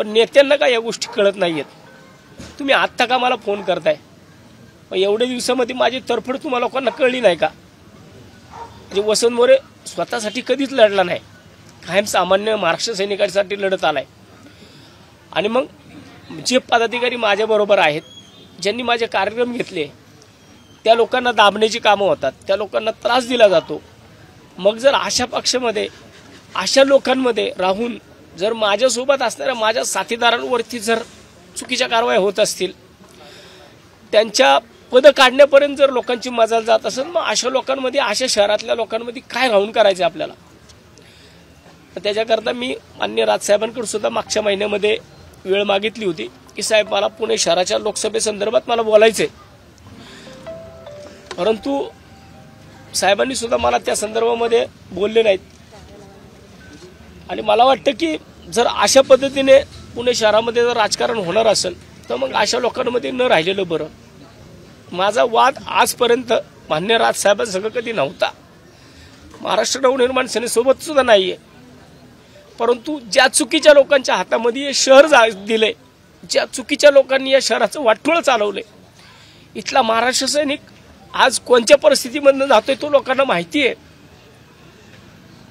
पण नेत्यांना का या गोष्टी कळत नाहीयेत। तुम्ही आत्ता का मला फोन करताय? मग एवढ्या दिवसामध्ये माझी तरफड तुम्हाला लोकांना कळली नाही का? म्हणजे वसंत मोरे स्वतःसाठी कधीच लढला नाही, कायम सामान्य महाराष्ट्र सैनिकांसाठी लढत आलाय। आणि मग जे पदाधिकारी माझ्याबरोबर आहेत, ज्यांनी माझे कार्यक्रम घेतले, त्या लोकांना दाबण्याची कामं होतात, त्या लोकांना त्रास दिला जातो। मग जर अशा पक्षामध्ये अशा लोकांमध्ये राहून जर माझ्यासोबत असणाऱ्या माझ्या साथीदारांवरती जर चुकीच्या कारवाई होत असतील, त्यांच्या पद काढण्यापर्यंत जर लोकांची मजाल जात असेल, मग अशा लोकांमध्ये, अशा शहरातल्या लोकांमध्ये काय राहून करायचं आपल्याला? त्याच्याकरता मी माननीय राजसाहेबांकडे सुद्धा मागच्या महिन्यामध्ये वेळ मागितली होती की साहेब मला पुणे शहराच्या लोकसभेसंदर्भात मला बोलायचंय, परंतु साहेबांनी सुद्धा मला त्या संदर्भामध्ये बोलले नाहीत। आणि मला वाटतं की जर अशा पद्धतीने पुणे शहरामध्ये जर राजकारण होणार असेल तर मग अशा लोकांमध्ये न राहिलेलं बरं। माझा वाद आजपर्यंत मान्य राजसाहेबांसंग कधी नव्हता, महाराष्ट्र नवनिर्माण सेनेसोबत सुद्धा नाहीये, परंतु ज्या चुकीच्या लोकांच्या हातामध्ये हे शहर दिले, ज्या चुकीच्या लोकांनी या शहराचं वाटोळं चालवले, इथला महाराष्ट्र सैनिक आज कोणत्या परिस्थितीमधून जातोय तो लोकांना माहिती आहे।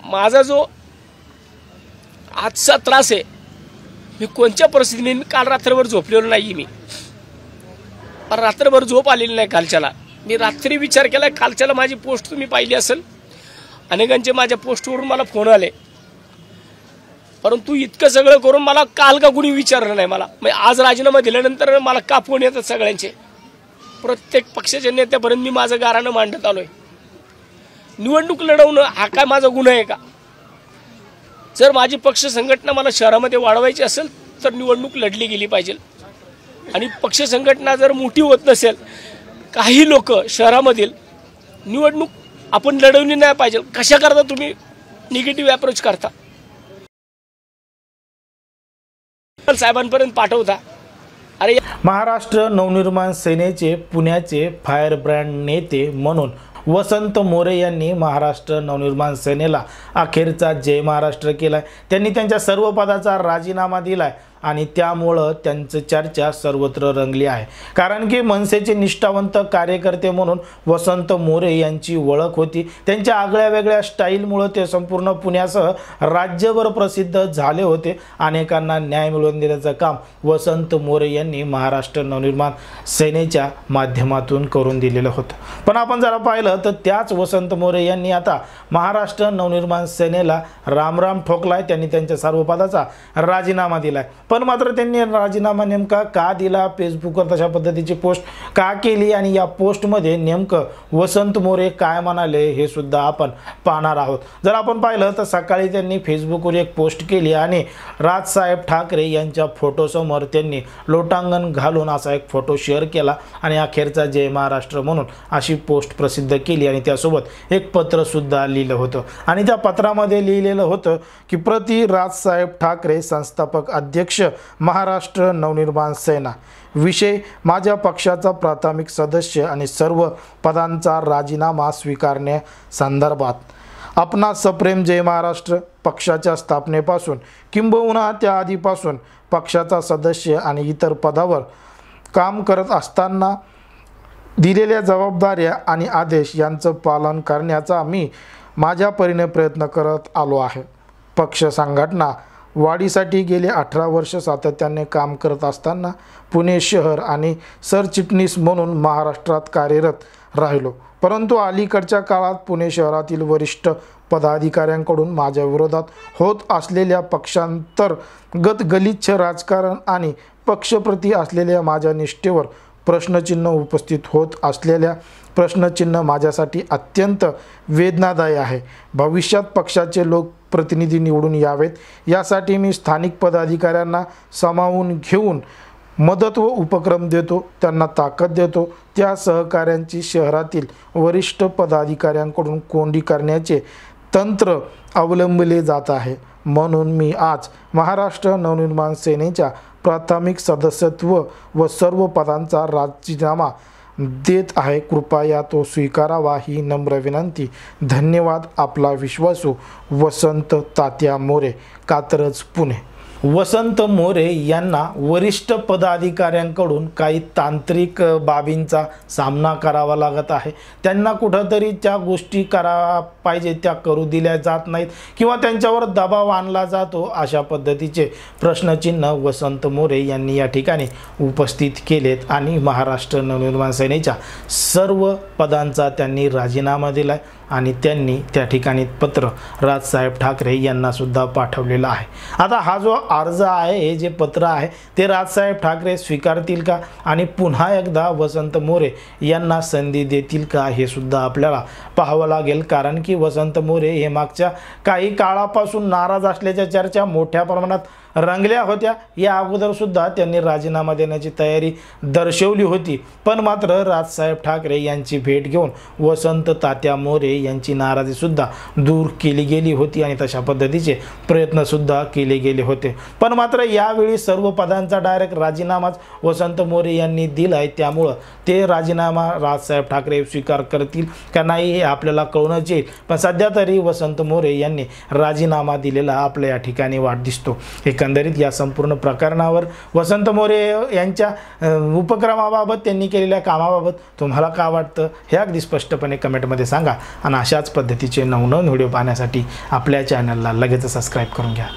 माझा जो आजचा त्रास आहे, मी कोणत्या परिस्थितीने, मी काल रात्रभर झोपलेलो नाही, मी रात्रभर झोप आलेली नाही कालच्याला। मी रात्री विचार केला, कालच्याला माझी पोस्ट तुम्ही पाहिली असेल, अनेकांचे माझ्या पोस्टवरून मला फोन आले, परंतु इतकं सगळं करून मला काल का कुणी विचारलं नाही मला। म्हणजे आज राजीनामा दिल्यानंतर मला का फोन येतात सगळ्यांचे, प्रत्येक पक्षाच्या नेत्यापर्यंत मी माझं गाऱ्हाणं मांडत आलोय। निवडणूक लढवणं हा काय माझा गुन्हा आहे का? जर माझी पक्ष संघटना मला शहरामध्ये वाढवायची असेल तर निवडणूक लढली गेली पाहिजे। आणि पक्ष संघटना जर मोठी होत नसेल, काही लोक शहरामधील निवडणूक आपण लढवली नाही पाहिजे, कशा करता तुम्ही निगेटिव्ह अप्रोच करता, साहेबांपर्यंत पाठवता? अरे महाराष्ट्र नवनिर्माण सेनेचे पुण्याचे फायर ब्रँड नेते म्हणून वसंत मोरे यांनी महाराष्ट्र नवनिर्माण सेनेला अखेरचा जय महाराष्ट्र केलाय। त्यांनी त्यांच्या सर्व पदाचा राजीनामा दिलाय आणि त्यामुळे त्यांची चर्चा सर्वत्र रंगली आहे। कारण की मनसेचे निष्ठावंत कार्यकर्ते म्हणून वसंत मोरे यांची ओळख होती। त्यांच्या आगळ्या वेगळ्या स्टाईलमुळे ते संपूर्ण पुण्यासह राज्यभर प्रसिद्ध झाले होते। अनेकांना न्याय मिळवून देण्याचं काम वसंत मोरे यांनी महाराष्ट्र नवनिर्माण सेनेच्या माध्यमातून करून दिलेलं होतं। पण आपण जरा पाहिलं तर त्याच वसंत मोरे यांनी आता महाराष्ट्र नवनिर्माण सेनेला रामराम ठोकलाय। त्यांनी त्यांच्या सर्व पदाचा राजीनामा दिलाय। पण मात्र त्यांनी राजीनामा नेमका का दिला, फेसबुकवर तशा पद्धतीची पोस्ट का केली आणि या पोस्टमध्ये नेमकं वसंत मोरे काय म्हणाले हे सुद्धा आपण पाहणार आहोत। जर आपण पाहिलं तर सकाळी त्यांनी फेसबुकवर एक पोस्ट केली आणि राजसाहेब ठाकरे यांच्या फोटोसमोर त्यांनी लोटांगण घालून असा एक फोटो शेअर केला आणि अखेरचा जय महाराष्ट्र म्हणून अशी पोस्ट प्रसिद्ध केली आणि त्यासोबत एक पत्र सुद्धा लिहिलं होतं। आणि त्या पत्रामध्ये लिहिलेलं होतं की प्रति राजसाहेब ठाकरे, संस्थापक अध्यक्ष महाराष्ट्र नवनिर्माण सेना, विषय माझ्या पक्षाचा प्राथमिक सदस्य आणि सर्व पदांचा राजीनामा स्वीकारण्यासंदर्भात आपणा सप्रेम जय महाराष्ट्र। पक्षाच्या स्थापनेपासून किंबहुना त्या आधीपासून पक्षाचा सदस्य आणि इतर पदावर काम करत असताना दिलेल्या जबाबदाऱ्या आणि आदेश यांचं पालन करण्याचा मी माझ्या परीने प्रयत्न करत आलो आहे। पक्ष संघटना वाढीसाठी गेले 18 वर्ष सातत्याने काम करत असताना पुणे शहर आणि सरचिटणीस म्हणून महाराष्ट्रात कार्यरत राहिलो। परंतु अलीकडच्या काळात पुणे शहरातील वरिष्ठ पदाधिकाऱ्यांकडून माझ्या विरोधात होत असलेल्या पक्षांतर्गत गलिच्छ राजकारण आणि पक्षप्रती असलेल्या माझ्या निष्ठेवर प्रश्नचिन्ह उपस्थित होत असलेल्या प्रश्नचिन्ह माझ्यासाठी अत्यंत वेदनादायी आहे। भविष्यात पक्षाचे लोक प्रतिनिधी निवडून यावेत यासाठी मी स्थानिक पदाधिकाऱ्यांना सामावून घेऊन मदत व उपक्रम देतो, त्यांना ताकद देतो। त्या सहकाऱ्यांची शहरातील वरिष्ठ पदाधिकाऱ्यांकडून कोंडी करण्याचे तंत्र अवलंबले जात आहे। म्हणून मी आज महाराष्ट्र नवनिर्माण सेनेच्या प्राथमिक सदस्यत्व व सर्व पदांचा राजीनामा देत आहे। कृपया तो स्वीकारावा ही नम्र विनंती। धन्यवाद। आपला विश्वासू वसंत तात्या मोरे, कात्रज, पुणे। वसंत मोरे यांना वरिष्ठ पदाधिकाऱ्यांकडून काही तांत्रिक बाबींचा सामना करावा लागत आहे। त्यांना कुठंतरी त्या गोष्टी करा पाहिजे त्या करू दिल्या जात नाहीत किंवा त्यांच्यावर दबाव आणला जातो, अशा पद्धतीचे प्रश्नचिन्ह वसंत मोरे यांनी या ठिकाणी उपस्थित केलेत आणि महाराष्ट्र नवनिर्माण सेनेच्या सर्व पदांचा त्यांनी राजीनामा दिलाय आणि त्यांनी त्या ठिकाणी पत्र राजसाहेब ठाकरे यांना सुद्धा पाठवलेलं आहे। आता हा जो अर्ज आहे, हे जे पत्र आहे ते राजसाहेब ठाकरे स्वीकारतील का आणि पुन्हा एकदा वसंत मोरे यांना संधी देतील का, हे सुद्धा आपल्याला पाहावं लागेल। कारण की वसंत मोरे हे मागच्या काही काळापासून नाराज असल्याच्या चर्चा मोठ्या प्रमाणात रंगल्या होत्या। या अगोदर सुद्धा त्यांनी राजीनामा देण्याची तयारी दर्शवली होती, पण मात्र राजसाहेब ठाकरे यांची भेट घेऊन वसंत तात्या मोरे यांची नाराजी सुद्धा दूर केली गेली होती आणि तशा पद्धतीचे प्रयत्न सुद्धा केले गेले होते। पण मात्र यावेळी सर्व पदांचा डायरेक्ट राजीनामाच वसंत मोरे यांनी दिलाय, त्यामुळे ते राजीनामा राजसाहेब ठाकरे स्वीकार करतील का नाही हे आपल्याला कळूनच येईल। पण सध्या तरी वसंत मोरे यांनी राजीनामा दिलेला आपल्या या ठिकाणी वाट दिसतो। एकंदरीत या संपूर्ण प्रकरणावर वसंत मोरे यांच्या उपक्रमाबाबत, त्यांनी केलेल्या कामाबाबत तुम्हाला काय वाटतं हे अगदी स्पष्टपणे कमेंटमध्ये सांगा आणि अशाच पद्धतीचे नवनवीन व्हिडिओ पाहण्यासाठी आपल्या चॅनलला लगेच सबस्क्राईब करून घ्या।